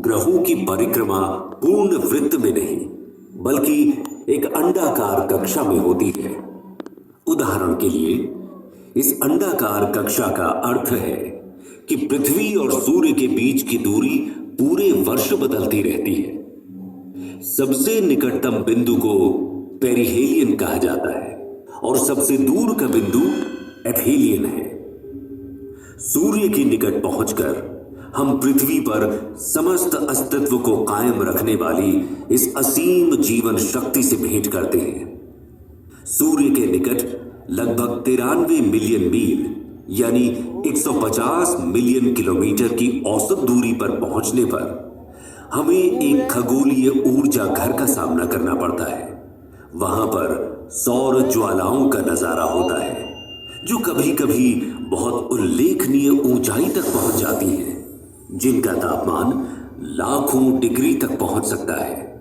ग्रहों की परिक्रमा पूर्ण वृत्त में नहीं बल्कि एक अंडाकार कक्षा में होती है। उदाहरण के लिए इस अंडाकार कक्षा का अर्थ है कि पृथ्वी और सूर्य के बीच की दूरी पूरे वर्ष बदलती रहती है। सबसे निकटतम बिंदु को पेरिहेलियन कहा जाता है और सबसे दूर का बिंदु एफेलियन है। सूर्य के निकट पहुंचकर हम पृथ्वी पर समस्त अस्तित्व को कायम रखने वाली इस असीम जीवन शक्ति से भेंट करते हैं। सूर्य के निकट लगभग 93 मिलियन मील यानी 150 मिलियन किलोमीटर की औसत दूरी पर पहुंचने पर हमें एक खगोलीय ऊर्जा घर का सामना करना पड़ता है। वहां पर सौर ज्वालाओं का नजारा होता है जो कभी कभी बहुत उल्लेखनीय ऊंचाई तक पहुंच जाती है, जिनका तापमान लाखों डिग्री तक पहुंच सकता है।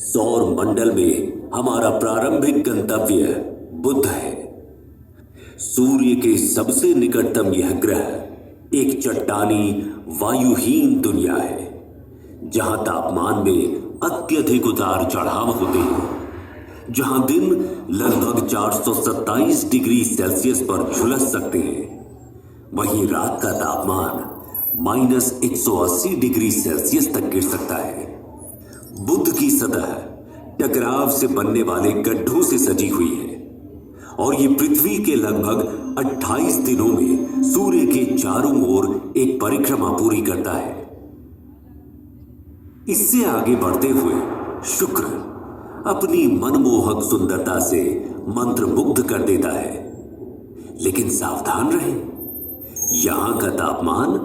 सौर मंडल में हमारा प्रारंभिक गंतव्य बुध है। सूर्य के सबसे निकटतम यह ग्रह एक चट्टानी वायुहीन दुनिया है जहां तापमान में अत्यधिक उतार चढ़ाव होते हैं, जहां दिन लगभग 427 डिग्री सेल्सियस पर झुलस सकते हैं, वहीं रात का तापमान -180 डिग्री सेल्सियस तक गिर सकता है। बुध की सतह टकराव से बनने वाले गड्ढों से सजी हुई है और ये पृथ्वी के लगभग 28 दिनों में सूर्य के चारों ओर एक परिक्रमा पूरी करता है। इससे आगे बढ़ते हुए शुक्र अपनी मनमोहक सुंदरता से मंत्रमुग्ध कर देता है, लेकिन सावधान रहें, यहां का तापमान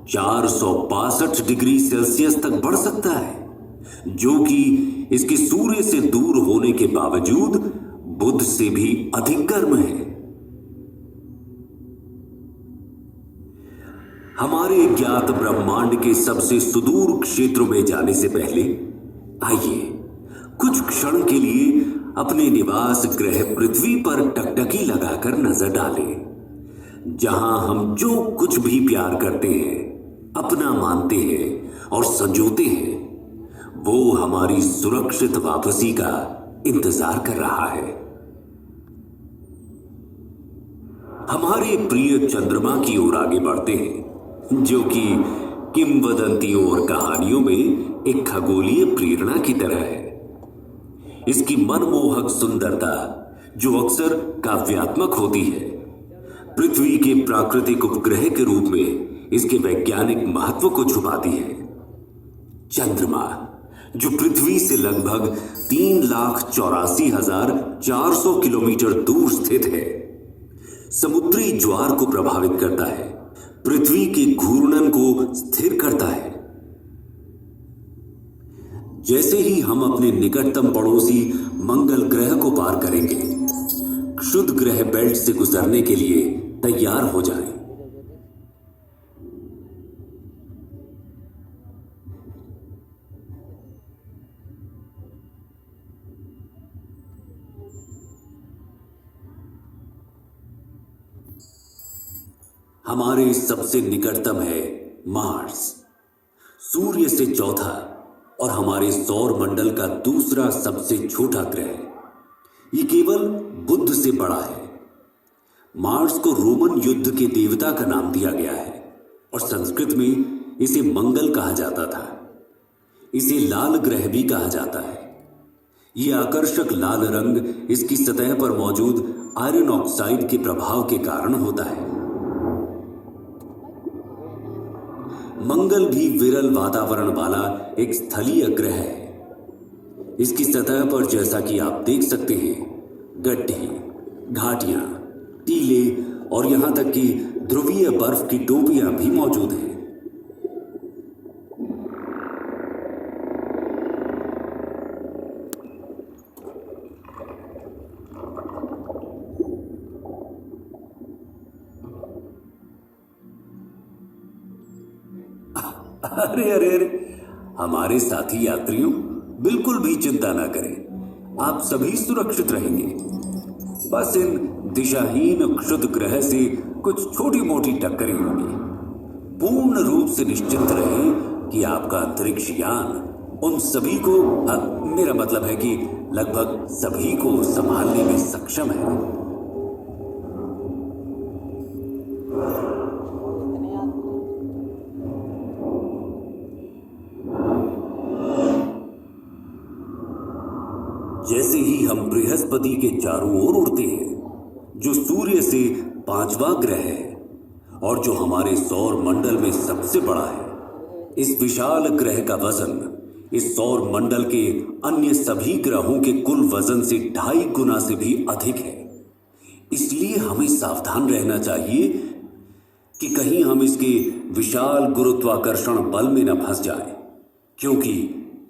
462 डिग्री सेल्सियस तक बढ़ सकता है, जो कि इसके सूर्य से दूर होने के बावजूद बुध से भी अधिक गर्म है। हमारे ज्ञात ब्रह्मांड के सबसे सुदूर क्षेत्रों में जाने से पहले आइए कुछ क्षण के लिए अपने निवास ग्रह पृथ्वी पर टकटकी लगाकर नजर डालें, जहां हम जो कुछ भी प्यार करते हैं, अपना मानते हैं और संजोते हैं, वो हमारी सुरक्षित वापसी का इंतजार कर रहा है। हमारे प्रिय चंद्रमा की ओर आगे बढ़ते हैं, जो कि किंवदंतियों और कहानियों में एक खगोलीय प्रेरणा की तरह है। इसकी मनमोहक सुंदरता, जो अक्सर काव्यात्मक होती है, पृथ्वी के प्राकृतिक उपग्रह के रूप में इसके वैज्ञानिक महत्व को छुपाती है। चंद्रमा, जो पृथ्वी से लगभग 3,84,400 किलोमीटर दूर स्थित है, समुद्री ज्वार को प्रभावित करता है, पृथ्वी के घूर्णन को स्थिर करता है। जैसे ही हम अपने निकटतम पड़ोसी मंगल ग्रह को पार करेंगे, क्षुध ग्रह बेल्ट से गुजरने के लिए तैयार हो जाएं। हमारे सबसे निकटतम है मार्स, सूर्य से चौथा और हमारे सौर मंडल का दूसरा सबसे छोटा ग्रह। ये केवल बुध से बड़ा है। मार्स को रोमन युद्ध के देवता का नाम दिया गया है और संस्कृत में इसे मंगल कहा जाता था। इसे लाल ग्रह भी कहा जाता है। यह आकर्षक लाल रंग इसकी सतह पर मौजूद आयरन ऑक्साइड के प्रभाव के कारण होता है। मंगल भी विरल वातावरण वाला एक स्थलीय ग्रह है। इसकी सतह पर, जैसा कि आप देख सकते हैं, गड्ढे, घाटियां, टीले और यहां तक कि ध्रुवीय बर्फ की टोपियां भी मौजूद हैं। अरे अरे अरे, हमारे साथी यात्रियों, बिल्कुल भी चिंता ना करें, आप सभी सुरक्षित रहेंगे। बस इन दिशाहीन क्षुद्र ग्रह से कुछ छोटी मोटी टक्करें होंगी। पूर्ण रूप से निश्चिंत रहें कि आपका अंतरिक्ष यान उन सभी को, मेरा मतलब है कि लगभग सभी को संभालने में सक्षम है। जैसे ही हम बृहस्पति के चारों ओर उड़ते हैं, जो सूर्य से 5वां ग्रह है और जो हमारे सौर मंडल में सबसे बड़ा है, इस विशाल ग्रह का वजन इस सौर मंडल के अन्य सभी ग्रहों के कुल वजन से 2.5 गुना से भी अधिक है। इसलिए हमें सावधान रहना चाहिए कि कहीं हम इसके विशाल गुरुत्वाकर्षण बल में न फंस जाएं, क्योंकि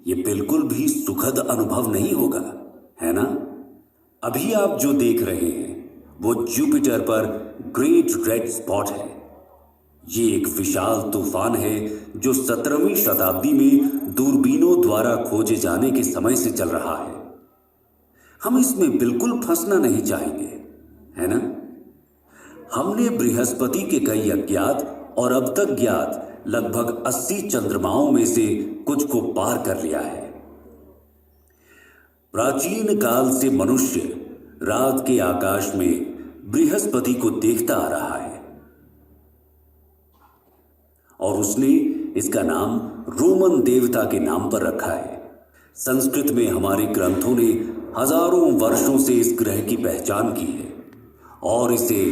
ये बिल्कुल भी सुखद अनुभव नहीं होगा, है ना? अभी आप जो देख रहे हैं वो जुपिटर पर ग्रेट रेड स्पॉट है। ये एक विशाल तूफान है जो 17वीं शताब्दी में दूरबीनों द्वारा खोजे जाने के समय से चल रहा है। हम इसमें बिल्कुल फंसना नहीं चाहेंगे, है ना? हमने बृहस्पति के कई अज्ञात और अब तक ज्ञात लगभग 80 चंद्रमाओं में से कुछ को पार कर लिया है। प्राचीन काल से मनुष्य रात के आकाश में बृहस्पति को देखता आ रहा है और उसने इसका नाम रोमन देवता के नाम पर रखा है। संस्कृत में हमारे ग्रंथों ने हजारों वर्षों से इस ग्रह की पहचान की है और इसे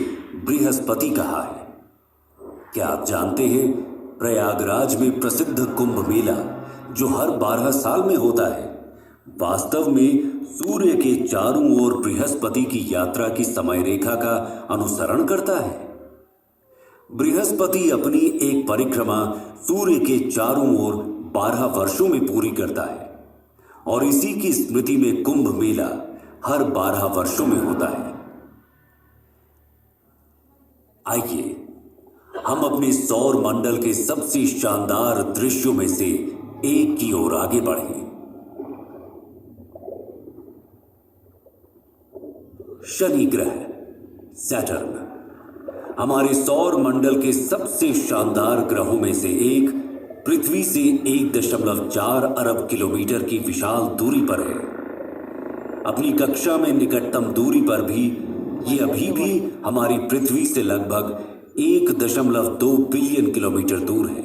बृहस्पति कहा है। क्या आप जानते हैं, प्रयागराज में प्रसिद्ध कुंभ मेला जो हर 12 साल में होता है, वास्तव में सूर्य के चारों ओर बृहस्पति की यात्रा की समय रेखा का अनुसरण करता है। बृहस्पति अपनी एक परिक्रमा सूर्य के चारों ओर 12 वर्षों में पूरी करता है और इसी की स्मृति में कुंभ मेला हर 12 वर्षों में होता है। आइए हम अपने सौर मंडल के सबसे शानदार दृश्यों में से एक की ओर आगे बढ़ें। शनि ग्रह, सैटर्न, हमारे सौर मंडल के सबसे शानदार ग्रहों में से एक, पृथ्वी से 1.4 अरब किलोमीटर की विशाल दूरी पर है। अपनी कक्षा में निकटतम दूरी पर भी ये अभी भी हमारी पृथ्वी से लगभग 1.2 बिलियन किलोमीटर दूर है।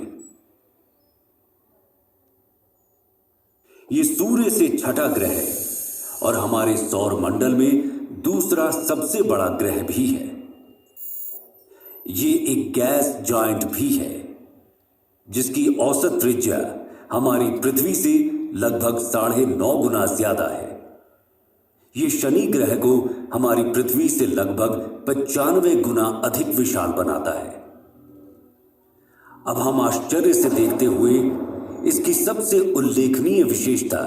ये सूर्य से छठा ग्रह है और हमारे सौर मंडल में दूसरा सबसे बड़ा ग्रह भी है। ये एक गैस जायंट भी है जिसकी औसत त्रिज्या हमारी पृथ्वी से लगभग 9.5 गुना ज्यादा है। ये शनि ग्रह को हमारी पृथ्वी से लगभग 95 गुना अधिक विशाल बनाता है। अब हम आश्चर्य से देखते हुए इसकी सबसे उल्लेखनीय विशेषता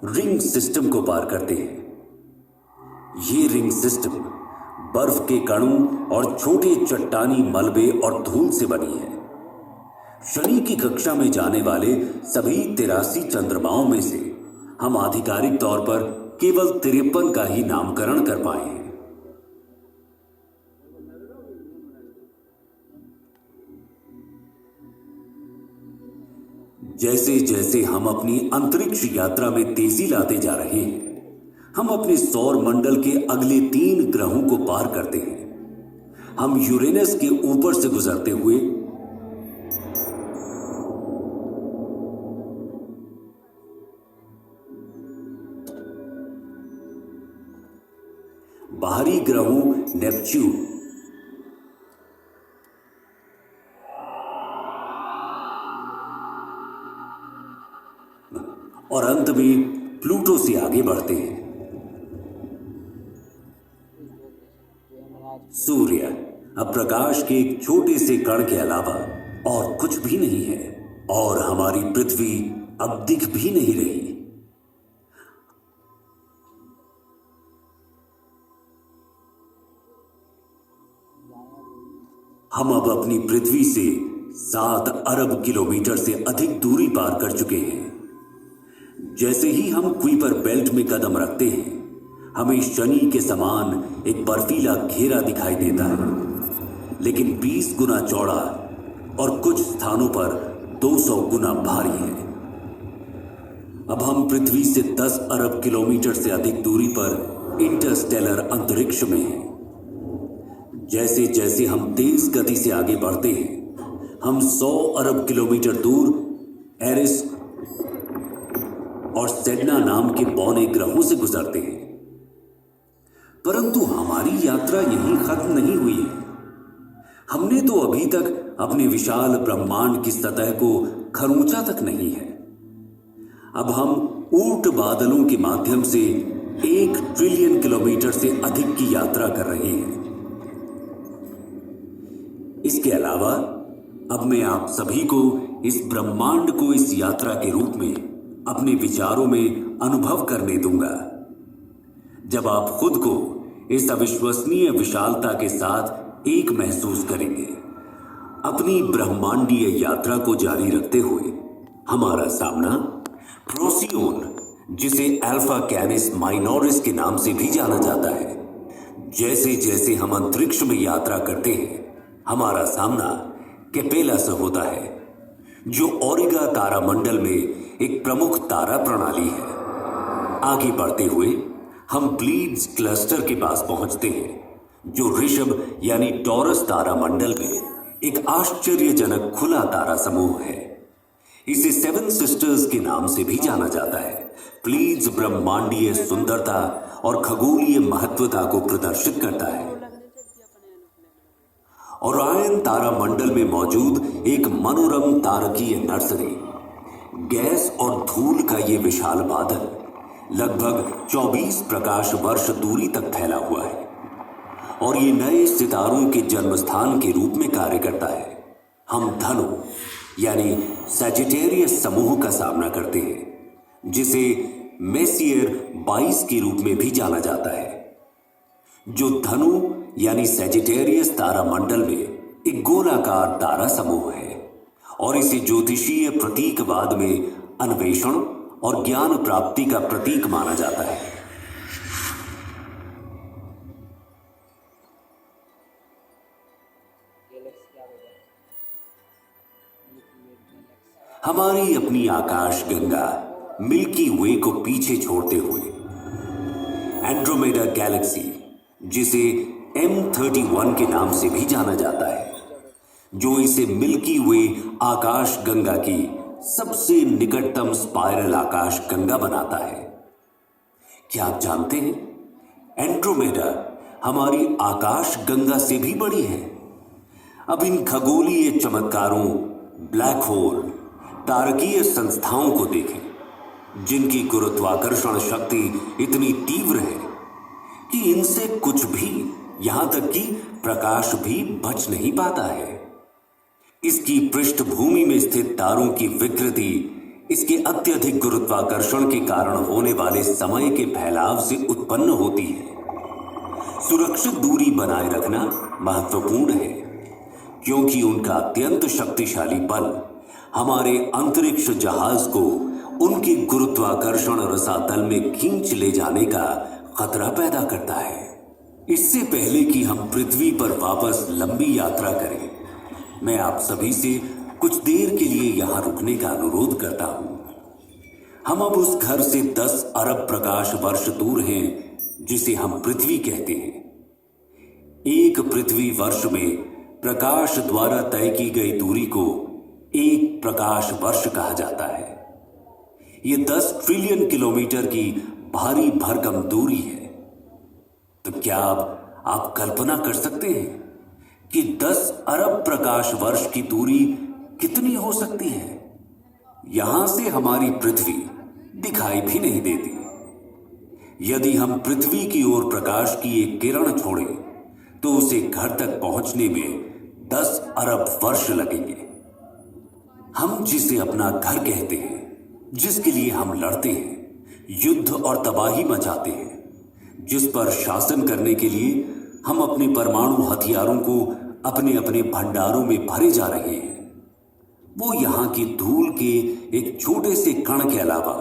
रिंग सिस्टम को पार करते हैं। ये रिंग सिस्टम बर्फ के कणों और छोटे चट्टानी मलबे और धूल से बनी है। शनि की कक्षा में जाने वाले सभी 83 चंद्रमाओं में से हम आधिकारिक तौर पर केवल 53 का ही नामकरण कर पाए हैं। जैसे जैसे हम अपनी अंतरिक्ष यात्रा में तेजी लाते जा रहे हैं, हम अपने सौर मंडल के अगले 3 ग्रहों को पार करते हैं। हम यूरेनस के ऊपर से गुजरते हुए बाहरी ग्रहों नेपच्यून और अंत में प्लूटो से आगे बढ़ते हैं। सूर्य अब प्रकाश के एक छोटे से कण के अलावा और कुछ भी नहीं है और हमारी पृथ्वी अब दिख भी नहीं रही। हम अब अपनी पृथ्वी से 7 अरब किलोमीटर से अधिक दूरी पार कर चुके हैं जैसे ही हम कुइपर बेल्ट में कदम रखते हैं, हमें शनि के समान एक बर्फीला घेरा दिखाई देता है, लेकिन 20 गुना चौड़ा और कुछ स्थानों पर 200 गुना भारी है। अब हम पृथ्वी से 10 अरब किलोमीटर से अधिक दूरी पर इंटरस्टेलर अंतरिक्ष में हैं। जैसे जैसे हम तेज गति से आगे बढ़ते हैं, हम 100 अरब किलोमीटर दूर एरिस और सेडना नाम के बौने ग्रहों से गुजरते हैं। परंतु हमारी यात्रा यहीं खत्म नहीं हुई है। हमने तो अभी तक अपने विशाल ब्रह्मांड की सतह को खरोंचा तक नहीं है। अब हम ऊर्ट बादलों के माध्यम से 1 ट्रिलियन किलोमीटर से अधिक की यात्रा कर रहे हैं। इसके अलावा अब मैं आप सभी को इस ब्रह्मांड को इस यात्रा के रूप में अपने विचारों में अनुभव करने दूंगा, जब आप खुद को इस अविश्वसनीय विशालता के साथ एक महसूस करेंगे। अपनी ब्रह्मांडीय यात्रा को जारी रखते हुए हमारा सामना प्रोसियोन, जिसे अल्फा कैनिस माइनोरिस के नाम से भी जाना जाता है। जैसे जैसे हम अंतरिक्ष में यात्रा करते हैं, हमारा सामना केपेला से होता है, जो ओरिगा तारामंडल में एक प्रमुख तारा प्रणाली है। आगे बढ़ते हुए हम प्लीड्स क्लस्टर के पास पहुंचते हैं, जो ऋषभ यानी टॉरस तारामंडल में एक आश्चर्यजनक खुला तारा समूह है। इसे 7 सिस्टर्स के नाम से भी जाना जाता है। प्लीड्स ब्रह्मांडीय सुंदरता और खगोलीय महत्वता को प्रदर्शित करता है। ओरायन तारामंडल में मौजूद एक मनोरम तारकीय नर्सरी, गैस और धूल का ये विशाल बादल लगभग 24 प्रकाश वर्ष दूरी तक फैला हुआ है और ये नए सितारों के जन्मस्थान के रूप में कार्य करता है। हम धनु यानी सैजिटेरियस समूह का सामना करते हैं, जिसे मेसियर 22 के रूप में भी जाना जाता है, जो धनु यानी सैजिटेरियस तारामंडल में एक गोलाकार तारा समूह है और इसे ज्योतिषीय प्रतीकवाद में अन्वेषण और ज्ञान प्राप्ति का प्रतीक माना जाता है। हमारी अपनी आकाश गंगा मिल्की वे को पीछे छोड़ते हुए एंड्रोमेडा गैलेक्सी, जिसे M31 के नाम से भी जाना जाता है, जो इसे मिल्की वे आकाश गंगा की सबसे निकटतम स्पाइरल आकाश गंगा बनाता है। क्या आप जानते हैं, एंड्रोमेडा हमारी आकाश गंगा से भी बड़ी है। अब इन खगोलीय चमत्कारों, ब्लैक होल, तारकीय संस्थाओं को देखें, जिनकी गुरुत्वाकर्षण शक्ति इतनी तीव्र है कि इनसे कुछ भी, यहां तक कि प्रकाश भी बच नहीं पाता है। इसकी पृष्ठभूमि में स्थित तारों की विकृति इसके अत्यधिक गुरुत्वाकर्षण के कारण होने वाले समय के फैलाव से उत्पन्न होती है। सुरक्षित दूरी बनाए रखना महत्वपूर्ण है, क्योंकि उनका अत्यंत शक्तिशाली बल हमारे अंतरिक्ष जहाज को उनके गुरुत्वाकर्षण रसातल में खींच ले जाने का खतरा पैदा करता है। इससे पहले कि हम पृथ्वी पर वापस लंबी यात्रा करें, मैं आप सभी से कुछ देर के लिए यहां रुकने का अनुरोध करता हूं। हम अब उस घर से 10 अरब प्रकाश वर्ष दूर हैं जिसे हम पृथ्वी कहते हैं। एक पृथ्वी वर्ष में प्रकाश द्वारा तय की गई दूरी को 1 प्रकाश वर्ष कहा जाता है। यह 10 ट्रिलियन किलोमीटर की भारी भरकम दूरी है। तो क्या आप कल्पना कर सकते हैं कि 10 अरब प्रकाश वर्ष की दूरी कितनी हो सकती है? यहां से हमारी पृथ्वी दिखाई भी नहीं देती। यदि हम पृथ्वी की ओर प्रकाश की एक किरण छोड़ें, तो उसे घर तक पहुंचने में 10 अरब वर्ष लगेंगे। हम जिसे अपना घर कहते हैं, जिसके लिए हम लड़ते हैं, युद्ध और तबाही मचाते हैं, जिस पर शासन करने के लिए हम अपने परमाणु हथियारों को अपने अपने भंडारों में भरे जा रहे हैं, वो यहां की धूल के एक छोटे से कण के अलावा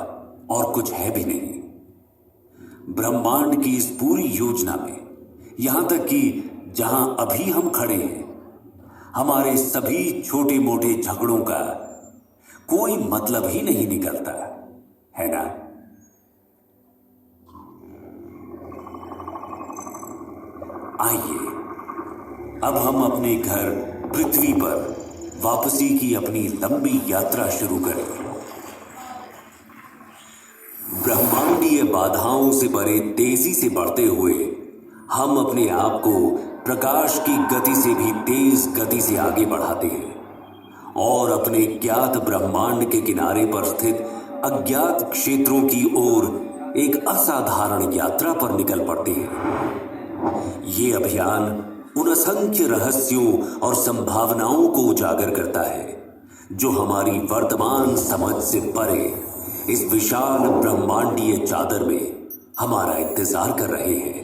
और कुछ है भी नहीं। ब्रह्मांड की इस पूरी योजना में, यहां तक कि जहां अभी हम खड़े हैं, हमारे सभी छोटे मोटे झगड़ों का कोई मतलब ही नहीं निकलता, है ना? आइए अब हम अपने घर पृथ्वी पर वापसी की अपनी लंबी यात्रा शुरू करें। ब्रह्मांडीय बाधाओं से भरे तेजी से बढ़ते हुए हम अपने आप को प्रकाश की गति से भी तेज गति से आगे बढ़ाते हैं और अपने ज्ञात ब्रह्मांड के किनारे पर स्थित अज्ञात क्षेत्रों की ओर एक असाधारण यात्रा पर निकल पड़ते हैं। ये अभियान उन असंख्य रहस्यों और संभावनाओं को उजागर करता है जो हमारी वर्तमान समझ से परे इस विशाल ब्रह्मांडीय चादर में हमारा इंतजार कर रहे हैं।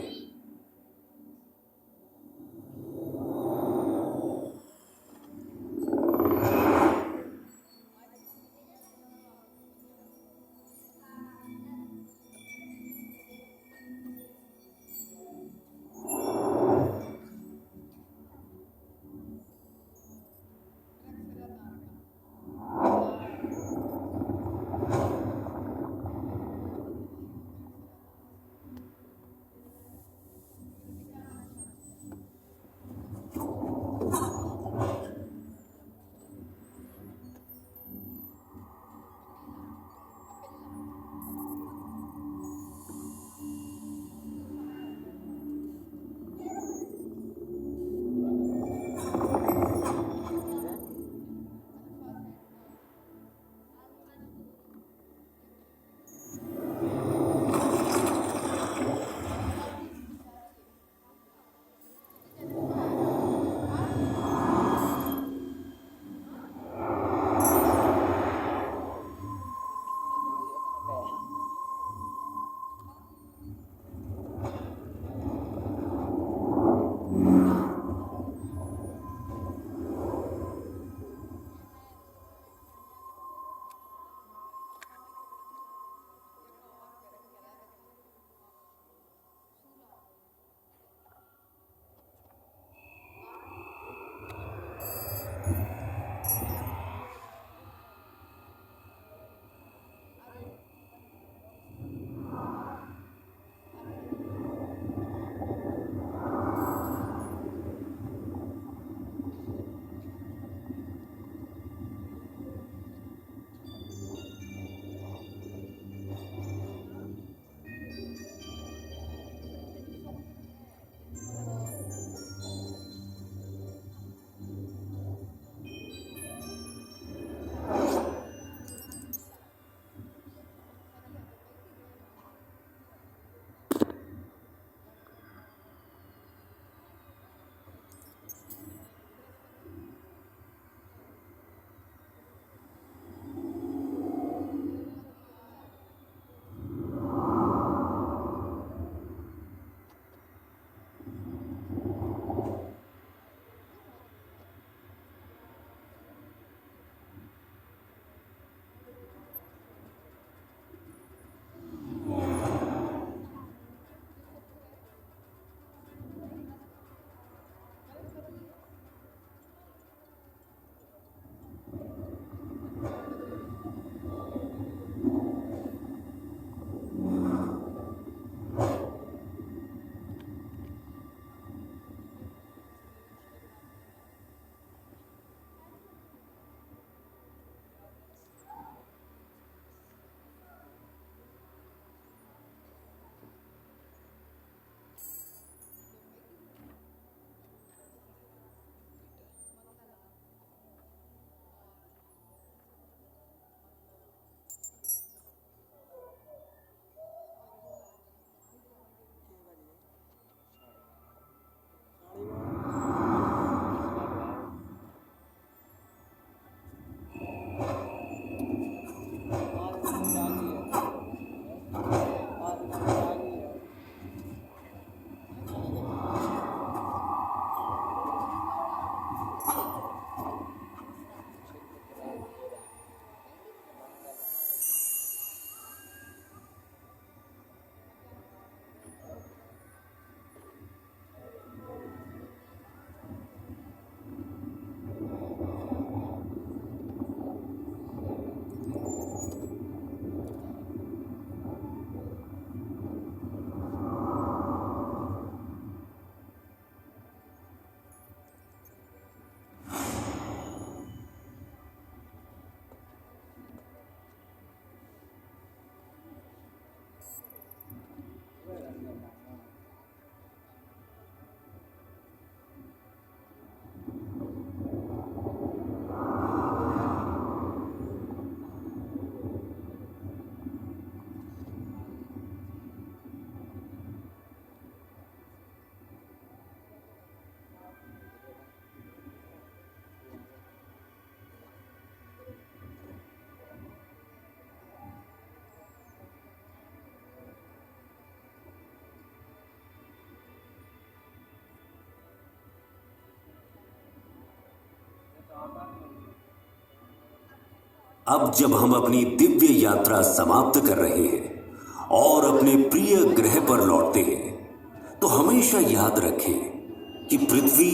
अब जब हम अपनी दिव्य यात्रा समाप्त कर रहे हैं और अपने प्रिय ग्रह पर लौटते हैं, तो हमेशा याद रखें कि पृथ्वी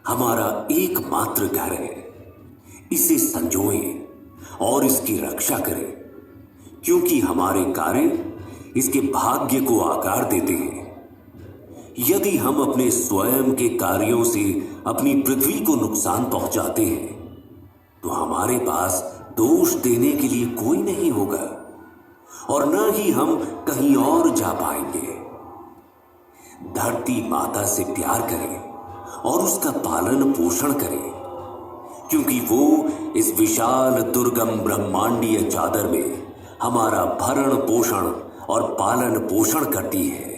हमारा एकमात्र घर है। इसे संजोएं और इसकी रक्षा करें, क्योंकि हमारे कार्य इसके भाग्य को आकार देते हैं। यदि हम अपने स्वयं के कार्यों से अपनी पृथ्वी को नुकसान पहुंचाते हैं, तो हमारे पास दोष देने के लिए कोई नहीं होगा और न ही हम कहीं और जा पाएंगे। धरती माता से प्यार करें और उसका पालन पोषण करें, क्योंकि वो इस विशाल दुर्गम ब्रह्मांडीय चादर में हमारा भरण पोषण और पालन पोषण करती है।